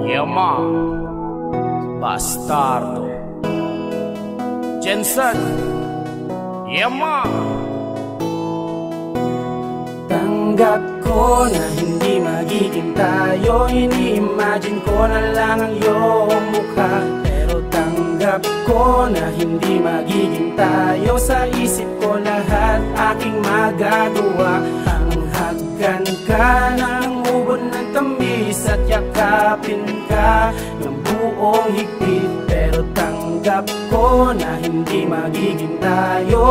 Yema, Bastardo, Jensen, Yema. Tanggap ko na hindi magiging tayo, ini-imagine ko na lang ang iyong mukha. Pero tanggap ko na hindi magiging tayo, sa isip ko lahat aking magagawa. Hanghagan ka ng ubod ng tamis at yakapin ka ng buong higpit. Pero tanggap ko na hindi magiging tayo.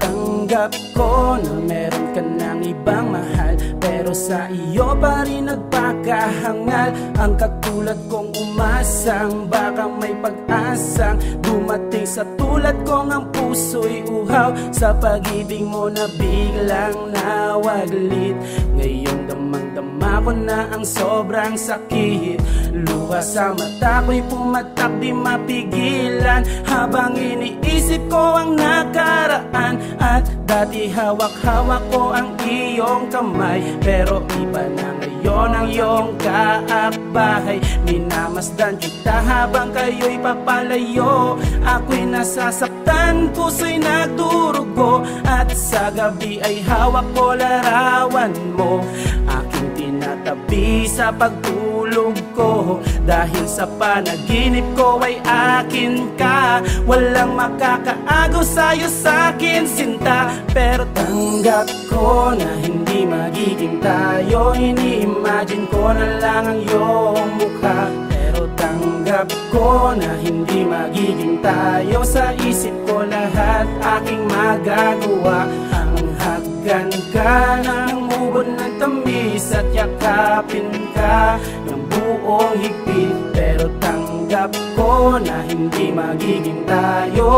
Tanggap ko na meron ka ng ibang mahal, pero sa iyo pa rin nagpakahangal. Ang katulad kong umasang baka may pag-asang dumating sa tulad kong ang puso'y uhaw. Sa pag-ibig mo na biglang nawaglit, ngayon damang-dama ko na ang sobrang sakit. Luha sa mata ko'y pumatak di mapigilan, habang iniisip ko ang nakaraan. At dati hawak-hawak ko ang iyong kamay, pero iba na ngayon ang iyong kaakbahay. Minamasdan kita habang kayo'y papalayo, ako'y nasasaktan, puso'y nagdurugo. At sa gabi ay hawak ko larawan mo, aking tinatabi sa pagtulog ko. Dahil sa panaginip ko ay akin ka, walang makakaagaw sa'yo sa'kin sinta. Pero tanggap ko na hindi magiging tayo, ini-imagine ko na lang ang iyong mukha. Pero tanggap ko na hindi magiging tayo, sa isip ko lahat aking magagawa. Hanghagan ka ng ubod ng tamis at yakapin ka ng buong higpit. Pero tanggap ko na hindi magiging tayo.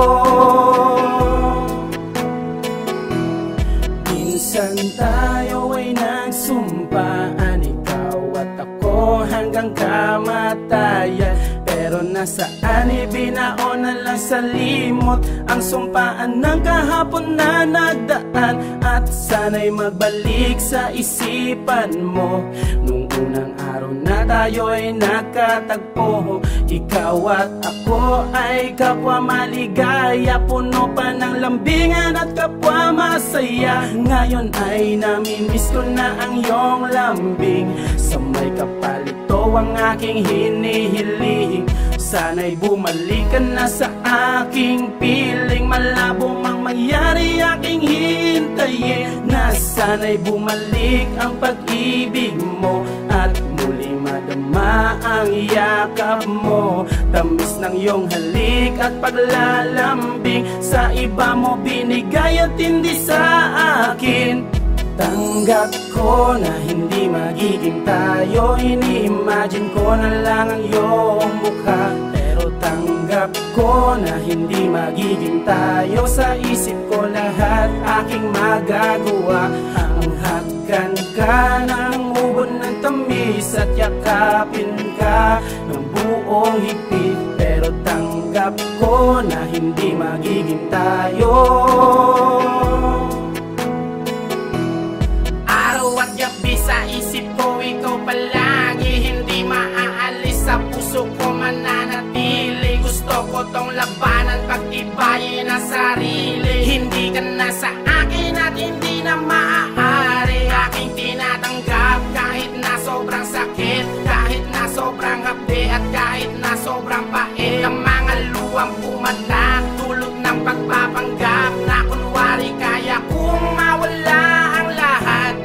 Minsan tayo ay nagsumpaan, ikaw at ako hanggang kamatayan. Pero nasaan ibinaon na lang sa limot ang sumpaan ng kahapon na nagdaan. At sana'y magbalik sa isipan mo nung unang araw na tayo'y nagkatagpo. Ikaw at ako ay kapwa maligaya, puno pa ng lambingan at kapwa masaya. Ngayon ay namimiss ko na ang iyong lambing, sa may kapalito ang aking hinihiling. Sana'y bumalik ka na sa aking piling, malabo mang mangyari aking hintayin. Na sana'y bumalik ang pag-ibig mo at muli madama ang yakap mo. Tamis ng iyong halik at paglalambing, sa iba mo binigay at hindi sa akin. Tanggap ko na hindi magiging tayo, ini-imagine ko na lang ang iyong mukha. Pero tanggap ko na hindi magiging tayo, sa isip ko lahat aking magagawa. Hanghagan ka ng ubod ng tamis at yakapin ka ng buong higpit. Pero tanggap ko na hindi magiging tayo. Sa isip ko ikaw palagi, hindi maaalis, sa puso ko mananatili. Gusto ko tong labanan, pag-ibayin ang sarili. Hindi ka na sa akin at hindi na maaari aking tinatanggap, kahit na sobrang sakit, kahit na sobrang hapde at kahit na sobrang pait. Ang mga luwang pumatak, dulot ng pagpapanggap na kunwari kaya kong mawala ang lahat.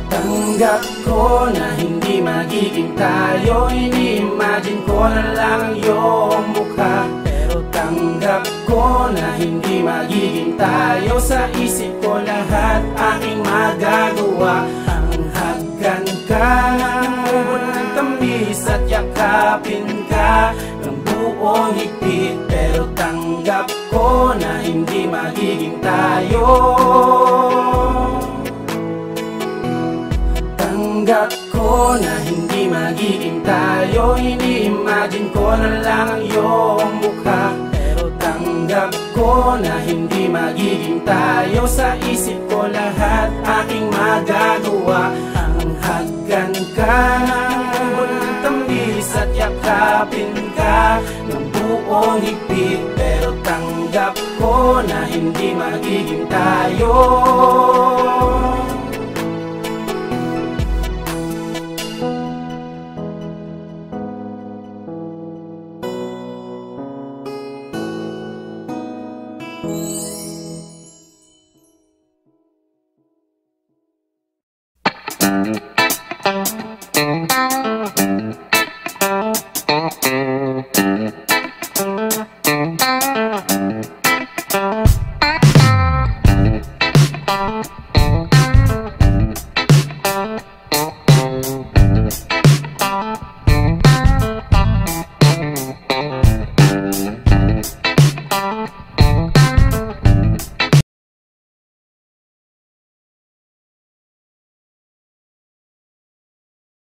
Tanggap ko na hindi magiging tayo, ini-imagine ko na lang ang iyong mukha. Pero tanggap ko na hindi magiging tayo, sa isip ko lahat aking magagawa. Hanghagan ka ng ubod ng tamis at yakapin ka ng buong higpit. Pero tanggap ko na hindi magiging tayo. Tanggap ko na hindi magiging tayo, ini-imagine ko na lang ang iyong mukha. Pero tanggap ko na hindi magiging tayo, sa isip ko lahat aking magagawa. Hanghagan akong higpit, pero tanggap ko na hindi magiging tayo.